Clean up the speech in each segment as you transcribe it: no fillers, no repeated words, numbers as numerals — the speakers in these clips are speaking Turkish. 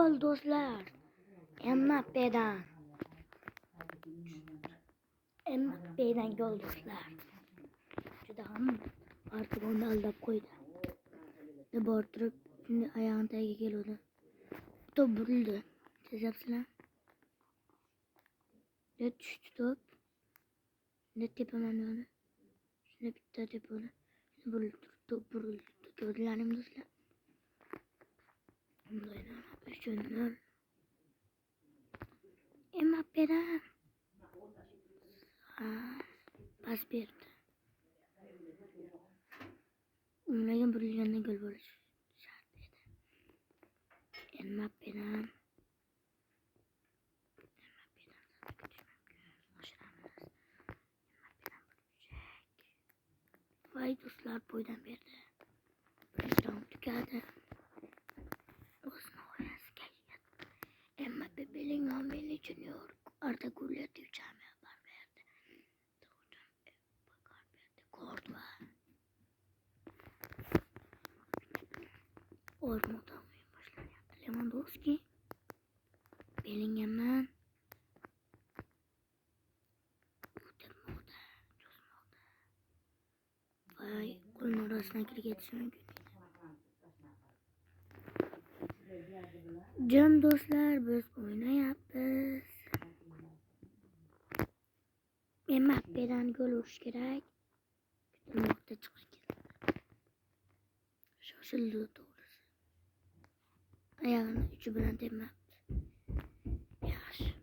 gol do'stlar. Mbappe'dan gol do'stlar. Juda ham artık onu aldab qo'ydi. Bor turib, şimdi ayağın tagiga keldi. Top burildi. Sezapsizlar? Ne tushdi top? Ne tepaman yo'li? Shuni bitta tepadi. Burildi, top burildi. Ko'rdilarmi do'stlar? Bundan 3-0. Mbappe'dan pas berdi. Undan burilganda gol bo'lishi shart edi. Mbappe'dan vay do'stlar, boydan berdi. Birinchi tugadi. O'zini o'yinasiga Mbappe, Bellingham, Vini Junior, Arda Güler diyeceğime haber verdi. Kordoba. Ormo'dan başlanıyor. Lewandowski. Bellingham'dan. Vay, kolun arasına girgetishi mumkin. Can do'stlar, biz o'ynayapmiz. Mbappe'dan gol urish kerak. Kutilmoqda chiqish kerak. Shoshildi to'g'risi. Ayağını uchi bilan tepmabdi. Yaxshi.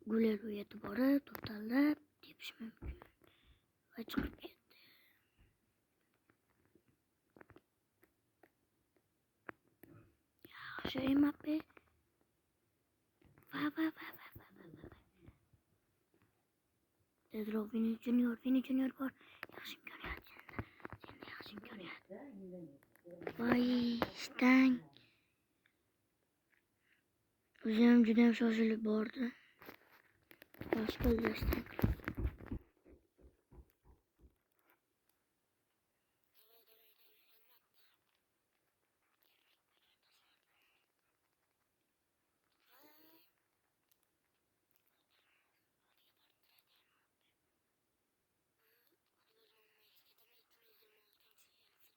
Güler bu yerda borib, to'xtalib tepish mumkin. Va chiqib ketdi. Yaxshi Mbappe. Va. Pedro Vini Junior bor. Yaxshi imkoniyat senda. Senda yaxshi imkoniyat. Voy, Stang. O'zim juda ham shoshilib bordi. Yaxshi qildi Stang.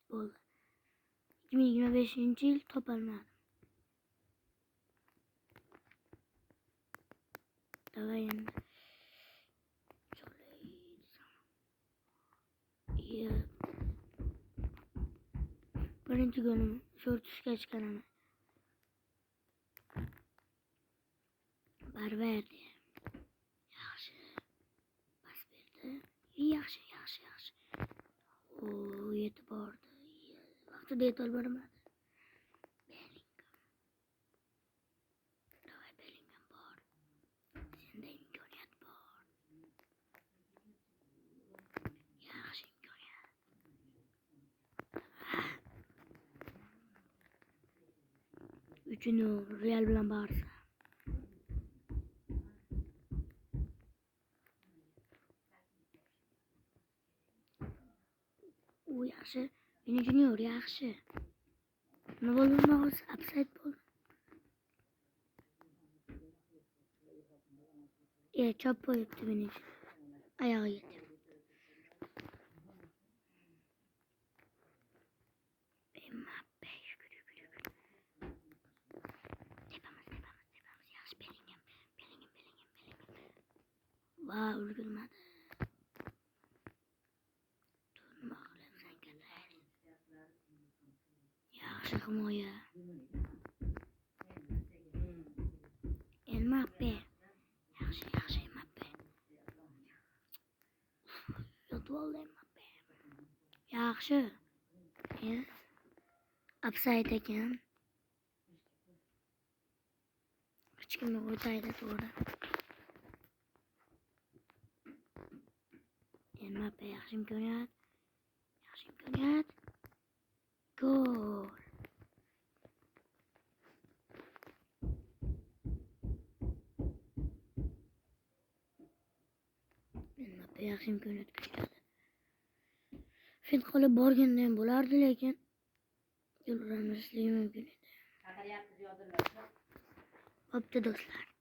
Futbol. 2025-yil top almadim. Davay endi. Birinchi golim sho'r tushga chiqaraman. Barberdi. Yaxshi. Pas berdi. Yaxshi. O, yetib bordi. Vaqtida yetib bormadi. Bellingham bor. Senda imkoniyat bor. Yaxshi imkoniyat. Uchini Real bilan Barsa. U yaxshi. Vini Junior yaxshi. Nima bo'ldi? Upside bo'ldi. Chop qo'yibdi Vini. Oyog'iga tepdi. Mbappe tepamiz. Yaxshi Bellingham. Va ulgurmadi. Yaxshi himoya. Mbappe. Yaxshi Mbappe. Yotvoldi Mbappe. Yaxshi. Upside ekan. Hech kimni o'taydi to'g'ri. Mbappe yaxshi imkoniyat. Gol. Mbappe yaxshi imkoniyat kuchladi. Fin qilib borganda ham bo'lardi, lekin Yıllarımızlıyım günü. Hopta dostlar.